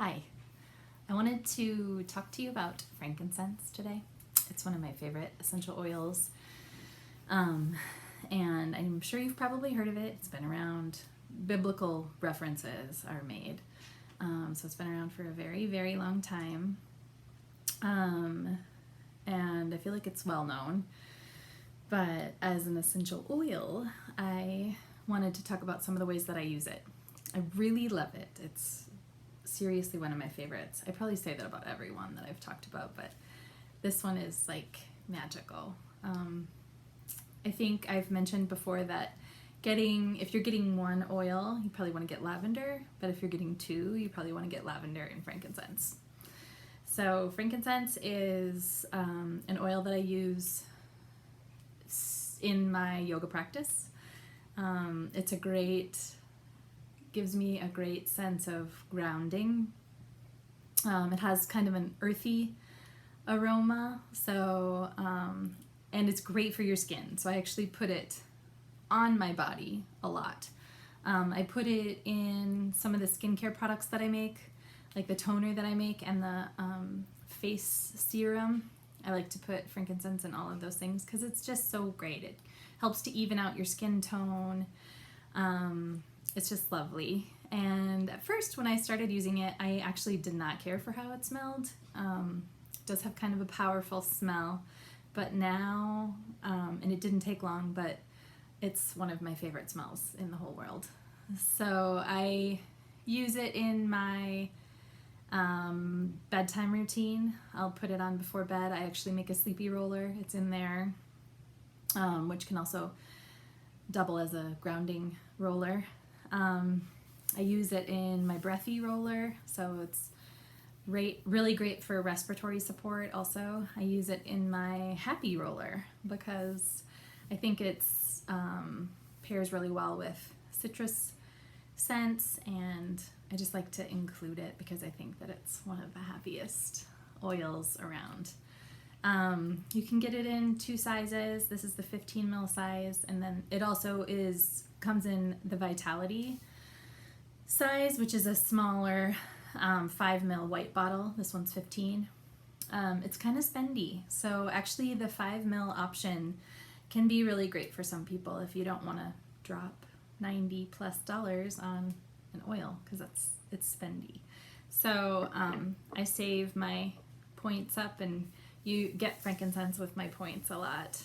Hi, I wanted to talk to you about frankincense today. It's one of my favorite essential oils, and I'm sure you've probably heard of it. It's been around, biblical references are made, so it's been around for a very, very long time, and I feel like it's well known, but as an essential oil, I wanted to talk about some of the ways that I use it. I really love it. It's seriously one of my favorites. I probably say that about every one that I've talked about, but this one is like magical. I think I've mentioned before that if you're getting one oil, you probably want to get lavender, but if you're getting two, you probably want to get lavender and frankincense. So frankincense is an oil that I use in my yoga practice. Gives me a great sense of grounding. It has kind of an earthy aroma, so and it's great for your skin. So I actually put it on my body a lot. I put it in some of the skincare products that I make, like the toner that I make and the face serum. I like to put frankincense in all of those things because it's just so great. It helps to even out your skin tone. It's just lovely. And at first when I started using it, I actually did not care for how it smelled. It does have kind of a powerful smell, but now, and it didn't take long, but it's one of my favorite smells in the whole world. So I use it in my bedtime routine. I'll put it on before bed. I actually make a sleepy roller. It's in there, which can also double as a grounding roller. I use it in my breathy roller, so it's really great for respiratory support. Also, I use it in my happy roller because I think it's pairs really well with citrus scents, and I just like to include it because I think that it's one of the happiest oils around. You can get it in two sizes. This is the 15 ml size, and then it also comes in the Vitality size, which is a smaller 5 ml white bottle. This one's 15. It's kind of spendy, so actually the 5 ml option can be really great for some people if you don't want to drop $90+ on an oil because it's spendy. So I save my points up, and you get frankincense with my points a lot.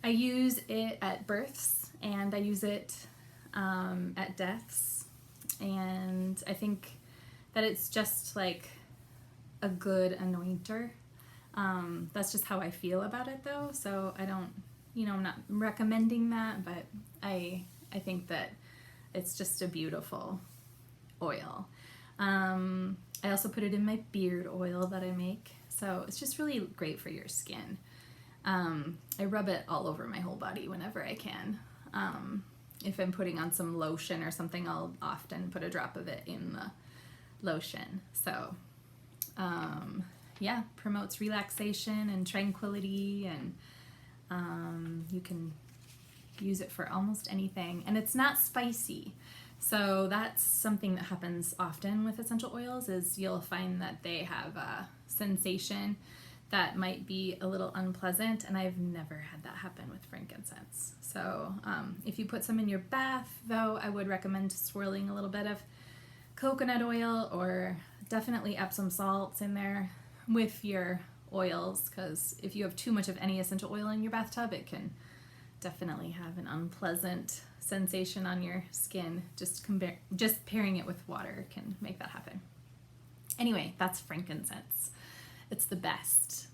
I use it at births, and I use it at deaths, and I think that it's just like a good anointer. That's just how I feel about it though, so I don't, I'm not recommending that, but I think that it's just a beautiful oil. I also put it in my beard oil that I make, so it's just really great for your skin. I rub it all over my whole body whenever I can. If I'm putting on some lotion or something, I'll often put a drop of it in the lotion. So yeah, promotes relaxation and tranquility, and you can use it for almost anything, and it's not spicy. So that's something that happens often with essential oils, is you'll find that they have a sensation that might be a little unpleasant, and I've never had that happen with frankincense. So if you put some in your bath though, I would recommend swirling a little bit of coconut oil, or definitely Epsom salts in there with your oils, because if you have too much of any essential oil in your bathtub, it can definitely have an unpleasant sensation on your skin. Just pairing it with water can make that happen. Anyway, that's frankincense. It's the best.